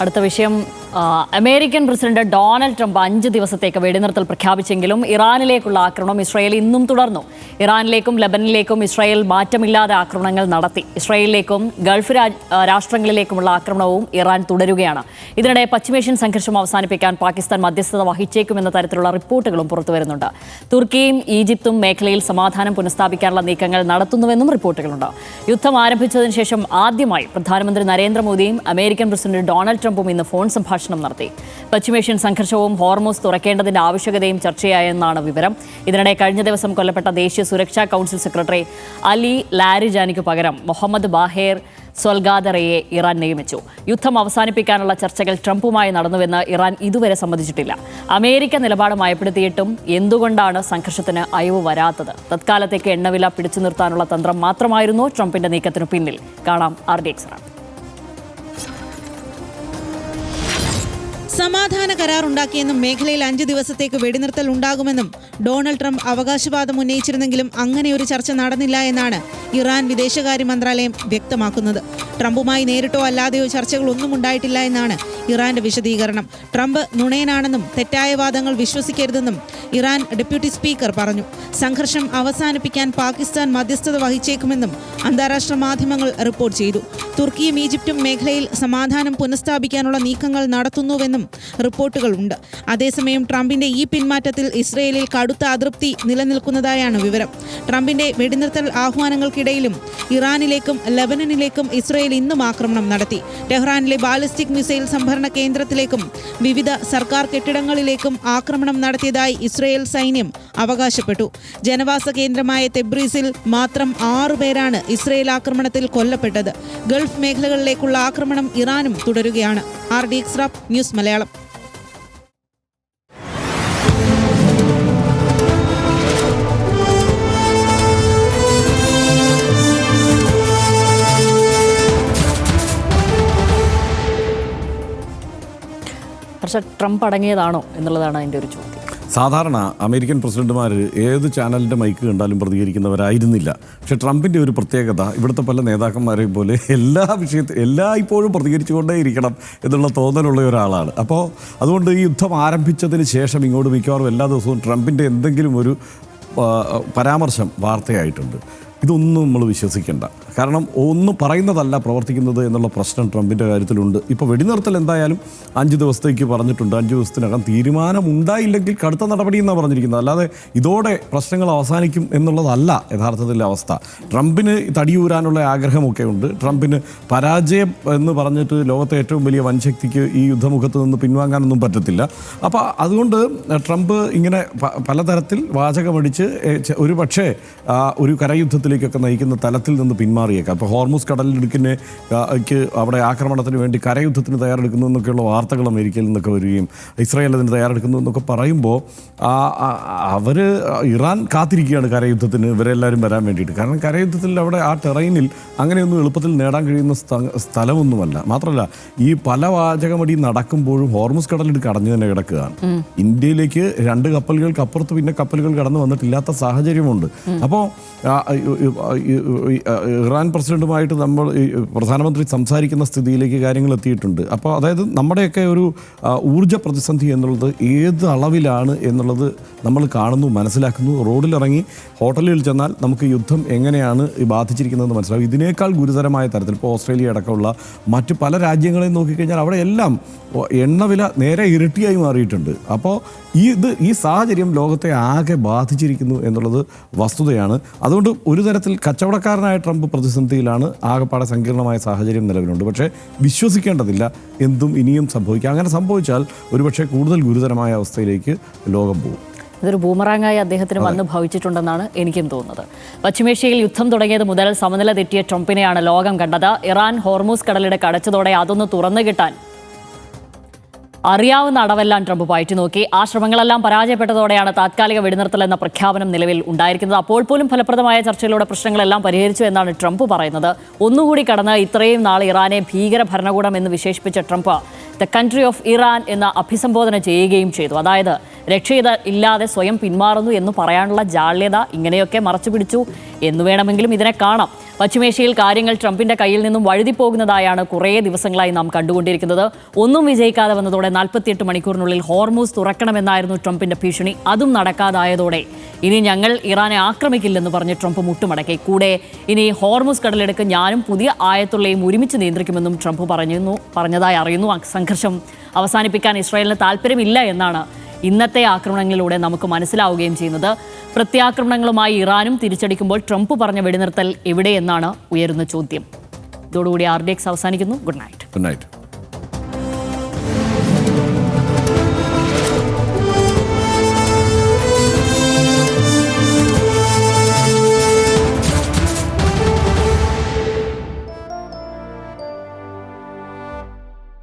അടുത്ത വിഷയം American president Donald Trump 5 ദിവസത്തേക്ക് വെടിനിർത്തൽ പ്രഖ്യാപിച്ചെങ്കിലും ഇറാനിലേക്കുള്ള ആക്രമണം ഇസ്രായേൽ ഇന്നും തുടർന്നു. ഇറാനിലേക്കും ലബനനിലേക്കും ഇസ്രായേൽ മാറ്റമില്ലാതെ ആക്രമണങ്ങൾ നടത്തി. ഇസ്രായേലിലേക്കും ഗൾഫ് രാഷ്ട്രങ്ങളിലേക്കുമുള്ള ആക്രമണവും ഇറാൻ തുടരുകയാണ്. ഇതിനിടെ പശ്ചിമേഷ്യൻ സംഘർഷം അവസാനിപ്പിക്കാൻ പാകിസ്ഥാൻ മധ്യസ്ഥത വഹിച്ചേക്കുമെന്ന തരത്തിലുള്ള റിപ്പോർട്ടുകളും പുറത്തുവരുന്നുണ്ട്. തുർക്കിയും ഈജിപ്തും മേഖലയിൽ സമാധാനം പുനഃസ്ഥാപിക്കാനുള്ള നീക്കങ്ങൾ നടത്തുന്നുവെന്നും റിപ്പോർട്ടുകളുണ്ട്. യുദ്ധം ആരംഭിച്ചതിന് ശേഷം ആദ്യമായി പ്രധാനമന്ത്രി നരേന്ദ്രമോദിയും അമേരിക്കൻ പ്രസിഡന്റ് ഡൊണാൾഡ് ട്രംപും ഇന്ന് ഫോൺ സംഭാഷണം നടത്തി. പശ്ചിമേഷ്യൻ സംഘർഷവും ഹോർമൂസ് തുറക്കേണ്ടതിന്റെ ആവശ്യകതയും ചർച്ചയായെന്നാണ് വിവരം. ഇതിനിടെ കഴിഞ്ഞ ദിവസം കൊല്ലപ്പെട്ട ദേശീയ സുരക്ഷാ കൗൺസിൽ സെക്രട്ടറി അലി ലാരിജാനിക്ക് പകരം മുഹമ്മദ് ബാഹേർ സൊൽഗാദറയെ ഇറാൻ നിയമിച്ചു. യുദ്ധം അവസാനിപ്പിക്കാനുള്ള ചർച്ചകൾ ട്രംപുമായി നടന്നുവെന്ന് ഇറാൻ ഇതുവരെ സമ്മതിച്ചിട്ടില്ല. അമേരിക്ക നിലപാട് മയപ്പെടുത്തിയിട്ടും എന്തുകൊണ്ടാണ് സംഘർഷത്തിന് അയവ് വരാത്തത്? തത്കാലത്തേക്ക് എണ്ണവില പിടിച്ചു നിർത്താനുള്ള തന്ത്രം മാത്രമായിരുന്നു ട്രംപിന്റെ നീക്കത്തിനു പിന്നിൽ. കാണാം RDX. സമാധാന കരാർ ഉണ്ടാക്കിയെന്നും മേഖലയിൽ 5 ദിവസത്തേക്ക് വെടിനിർത്തൽ ഉണ്ടാകുമെന്നും ഡൊണാൾഡ് ട്രംപ് അവകാശവാദം ഉന്നയിച്ചിരുന്നെങ്കിലും അങ്ങനെയൊരു ചർച്ച നടന്നില്ല എന്നാണ് ഇറാൻ വിദേശകാര്യ മന്ത്രാലയം വ്യക്തമാക്കുന്നത്. ട്രംപുമായി നേരിട്ടോ അല്ലാതെയോ ചർച്ചകളൊന്നും ഉണ്ടായിട്ടില്ല എന്നാണ് ഇറാന്റെ വിശദീകരണം. ട്രംപ് നുണയനാണെന്നും തെറ്റായ വാദങ്ങൾ വിശ്വസിക്കരുതെന്നും ഇറാൻ ഡെപ്യൂട്ടി സ്പീക്കർ പറഞ്ഞു. സംഘർഷം അവസാനിപ്പിക്കാൻ പാകിസ്ഥാൻ മധ്യസ്ഥത വഹിച്ചേക്കുമെന്നും അന്താരാഷ്ട്ര മാധ്യമങ്ങൾ റിപ്പോർട്ട് ചെയ്തു. തുർക്കിയും ഈജിപ്തും മേഖലയിൽ സമാധാനം പുനഃസ്ഥാപിക്കാനുള്ള നീക്കങ്ങൾ നടത്തുന്നുവെന്നും റിപ്പോർട്ടുകളുണ്ട്. അതേസമയം ട്രംപിന്റെ ഈ പിന്മാറ്റത്തിൽ ഇസ്രയേലിൽ കടുത്ത അതൃപ്തി നിലനിൽക്കുന്നതായാണ് വിവരം. ട്രംപിന്റെ വെടിനിർത്തൽ ആഹ്വാനങ്ങൾക്കിടയിലും ഇറാനിലേക്കും ലബനനിലേക്കും ഇസ്രയേൽ ഇന്നും ആക്രമണം നടത്തി. ടെഹ്റാനിലെ ബാലിസ്റ്റിക് മിസൈൽ സംഭരണ കേന്ദ്രത്തിലേക്കും വിവിധ സർക്കാർ കെട്ടിടങ്ങളിലേക്കും ആക്രമണം നടത്തിയതായി ഇസ്രയേൽ സൈന്യം അവകാശപ്പെട്ടു. ജനവാസ കേന്ദ്രമായ തെബ്രീസിൽ മാത്രം 6 പേരാണ് ഇസ്രയേൽ ആക്രമണത്തിൽ കൊല്ലപ്പെട്ടത്. ഗൾഫ് മേഖലകളിലേക്കുള്ള ആക്രമണം ഇറാനും തുടരുകയാണ്. RDX news Malayalam. പക്ഷേ ട്രംപ് അടങ്ങിയതാണോ എന്നുള്ളതാണ് അതിൻ്റെ ഒരു ചോദ്യം. സാധാരണ അമേരിക്കൻ പ്രസിഡന്റുമാർ ഏത് ചാനലിൻ്റെ മൈക്ക് കണ്ടാലും പ്രതികരിക്കുന്നവരായിരുന്നില്ല. പക്ഷേ ട്രംപിൻ്റെ ഒരു പ്രത്യേകത, ഇവിടുത്തെ പല നേതാക്കന്മാരെയും പോലെ എല്ലായ്പ്പോഴും പ്രതികരിച്ചുകൊണ്ടേയിരിക്കണം എന്നുള്ള തോന്നലുള്ള ഒരാളാണ്. അപ്പോൾ അതുകൊണ്ട് ഈ യുദ്ധം ആരംഭിച്ചതിന് ശേഷം ഇങ്ങോട്ട് മിക്കവാറും എല്ലാ ദിവസവും ട്രംപിൻ്റെ എന്തെങ്കിലും ഒരു പരാമർശം വാർത്തയായിട്ടുണ്ട്. ഇതൊന്നും നമ്മൾ വിശ്വസിക്കേണ്ട. കാരണം ഒന്നും പറയുന്നതല്ല പ്രവർത്തിക്കുന്നത് എന്നുള്ള പ്രശ്നം ട്രംപിൻ്റെ കാര്യത്തിലുണ്ട്. ഇപ്പോൾ വെടിനിർത്തൽ എന്തായാലും 5 ദിവസത്തേക്ക് പറഞ്ഞിട്ടുണ്ട്. 5 ദിവസത്തിനകം തീരുമാനം ഉണ്ടായില്ലെങ്കിൽ കടുത്ത നടപടി എന്നാണ് പറഞ്ഞിരിക്കുന്നത്. അല്ലാതെ ഇതോടെ പ്രശ്നങ്ങൾ അവസാനിക്കും എന്നുള്ളതല്ല യഥാർത്ഥത്തിലെ അവസ്ഥ. ട്രംപിന് തടിയൂരാനുള്ള ആഗ്രഹമൊക്കെ ഉണ്ട്. ട്രംപിന് പരാജയം എന്ന് പറഞ്ഞിട്ട് ലോകത്തെ ഏറ്റവും വലിയ വൻശക്തിക്ക് ഈ യുദ്ധമുഖത്ത് നിന്ന് പിൻവാങ്ങാനൊന്നും പറ്റത്തില്ല. അപ്പോൾ അതുകൊണ്ട് ട്രംപ് ഇങ്ങനെ പലതരത്തിൽ വാചകമടിച്ച് ഒരു പക്ഷേ ഒരു കരയുദ്ധത്തിലേക്കൊക്കെ നയിക്കുന്ന തലത്തിൽ നിന്ന് പിന്മാറിയേക്കാം. അപ്പോൾ ഹോർമൂസ് കടലിടുക്കിന് അവിടെ ആക്രമണത്തിന് വേണ്ടി കരയുദ്ധത്തിന് തയ്യാറെടുക്കുന്നു എന്നൊക്കെയുള്ള വാർത്തകൾ അമേരിക്കയിൽ നിന്നൊക്കെ വരികയും ഇസ്രായേൽ അതിന് തയ്യാറെടുക്കുന്നു എന്നൊക്കെ പറയുമ്പോൾ ഇറാൻ കാത്തിരിക്കുകയാണ് കരയുദ്ധത്തിന് ഇവരെല്ലാവരും വരാൻ വേണ്ടിയിട്ട്. കാരണം കരയുദ്ധത്തിൽ അവിടെ ആ ടെറൈനിൽ അങ്ങനെയൊന്നും എളുപ്പത്തിൽ നേടാൻ കഴിയുന്ന സ്ഥലമൊന്നുമല്ല. മാത്രമല്ല ഈ പല വാചകമടി നടക്കുമ്പോഴും ഹോർമൂസ് കടലിടുക്ക് അടഞ്ഞു തന്നെ കിടക്കുകയാണ്. ഇന്ത്യയിലേക്ക് 2 കപ്പലുകൾക്ക് അപ്പുറത്ത് പിന്നെ കപ്പലുകൾ കടന്നു വന്നിട്ടില്ലാത്ത സാഹചര്യമുണ്ട്. അപ്പോൾ ഇറാൻ പ്രസിഡന്റുമായിട്ട് നമ്മൾ പ്രധാനമന്ത്രി സംസാരിക്കുന്ന സ്ഥിതിയിലേക്ക് കാര്യങ്ങൾ എത്തിയിട്ടുണ്ട്. അപ്പോൾ അതായത് നമ്മുടെയൊക്കെ ഒരു ഊർജ്ജ പ്രതിസന്ധി എന്നുള്ളത് ഏത് അളവിലാണ് എന്നുള്ളത് നമ്മൾ കാണുന്നു, മനസ്സിലാക്കുന്നു. റോഡിലിറങ്ങി ഹോട്ടലുകളിൽ ചെന്നാൽ നമുക്ക് യുദ്ധം എങ്ങനെയാണ് ബാധിച്ചിരിക്കുന്നതെന്ന് മനസ്സിലാവും. ഇതിനേക്കാൾ ഗുരുതരമായ തരത്തിൽ ഇപ്പോൾ ഓസ്ട്രേലിയ അടക്കമുള്ള മറ്റ് പല രാജ്യങ്ങളെയും നോക്കിക്കഴിഞ്ഞാൽ അവിടെ എല്ലാം എണ്ണവില നേരെ ഇരട്ടിയായി മാറിയിട്ടുണ്ട്. അപ്പോൾ ഈ സാഹചര്യം ലോകത്തെ ആകെ ബാധിച്ചിരിക്കുന്നു എന്നുള്ളത് വസ്തുതയാണ്. അതുകൊണ്ട് ഒരു തരത്തിൽ കച്ചവടക്കാരനായ ട്രംപ് പ്രതിസന്ധിയിലാണ്. ആകെപ്പാടെ സങ്കീർണമായ സാഹചര്യം നിലവിലുണ്ട്. പക്ഷേ വിശ്വസിക്കേണ്ടതില്ല, എന്തും ഇനിയും സംഭവിക്കാം. അങ്ങനെ സംഭവിച്ചാൽ ഒരുപക്ഷെ കൂടുതൽ ഗുരുതരമായ അവസ്ഥയിലേക്ക് ലോകം പോകും. ഇതൊരു ബൂമറാങ്ങായി അദ്ദേഹത്തിന് വന്ന് ഭവിച്ചിട്ടുണ്ടെന്നാണ് എനിക്കും തോന്നുന്നത്. പശ്ചിമേഷ്യയിൽ യുദ്ധം തുടങ്ങിയത് മുതൽ സമനില തെറ്റിയ ട്രംപിനെയാണ് ലോകം കണ്ടത്. ഇറാൻ ഹോർമൂസ് കടലിടുക്ക് അടച്ചതോടെ അതൊന്ന് തുറന്നു കിട്ടാൻ അറിയാവുന്ന അടവെല്ലാം ട്രംപ് പയറ്റി നോക്കി. ആ ശ്രമങ്ങളെല്ലാം പരാജയപ്പെട്ടതോടെയാണ് താത്കാലിക വെടിനിർത്തൽ എന്ന പ്രഖ്യാപനം നിലവിൽ ഉണ്ടായിരിക്കുന്നത്. അപ്പോൾ പോലും ഫലപ്രദമായ ചർച്ചയിലൂടെ പ്രശ്നങ്ങളെല്ലാം പരിഹരിച്ചു എന്നാണ് ട്രംപ് പറയുന്നത്. ഒന്നുകൂടി കടന്ന് ഇത്രയും നാൾ ഇറാനെ ഭീകര ഭരണകൂടം എന്ന് വിശേഷിപ്പിച്ച Trump the country of Iran എന്ന് അഭിസംബോധന ചെയ്യുകയും ചെയ്തു. അതായത് ഇല്ലാതെ സ്വയം പിന്മാറുന്നു എന്ന് പറയാനുള്ള ജാള്യത ഇങ്ങനെയൊക്കെ മറച്ചു പിടിച്ചു എന്ന് വേണമെങ്കിലും ഇതിനെ കാണാം. പശ്ചിമേഷ്യയിൽ കാര്യങ്ങൾ ട്രംപിന്റെ കയ്യിൽ നിന്നും വഴുതിപ്പോകുന്നതായാണ് കുറേ ദിവസങ്ങളായി നാം കണ്ടുകൊണ്ടിരിക്കുന്നത്. ഒന്നും വിജയിക്കാതെ വന്നതോടെ 48 മണിക്കൂറിനുള്ളിൽ ഹോർമൂസ് തുറക്കണമെന്നായിരുന്നു ട്രംപിന്റെ ഭീഷണി. അതും നടക്കാതായതോടെ ഇനി ഞങ്ങൾ ഇറാനെ ആക്രമിക്കില്ലെന്ന് പറഞ്ഞ് ട്രംപ് മുട്ടുമടക്കി. കൂടെ ഇനി ഹോർമൂസ് കടലെടുക്ക് ഞാനും പുതിയ ആയത്തുള്ളയും ഒരുമിച്ച് നിയന്ത്രിക്കുമെന്നും ട്രംപ് പറഞ്ഞതായി അറിയുന്നു. സംഘർഷം അവസാനിപ്പിക്കാൻ ഇസ്രായേലിന് താല്പര്യമില്ല എന്നാണ് ഇന്നത്തെ ആക്രമണങ്ങളിലൂടെ നമുക്ക് മനസ്സിലാവുകയും ചെയ്യുന്നത്. പ്രത്യാക്രമണങ്ങളുമായി ഇറാനും തിരിച്ചടിക്കുമ്പോൾ ട്രംപ് പറഞ്ഞ വെടിനിർത്തൽ എവിടെയെന്നാണ് ഉയരുന്ന ചോദ്യം. ഇതോടുകൂടി RDX അവസാനിക്കുന്നു. Good night.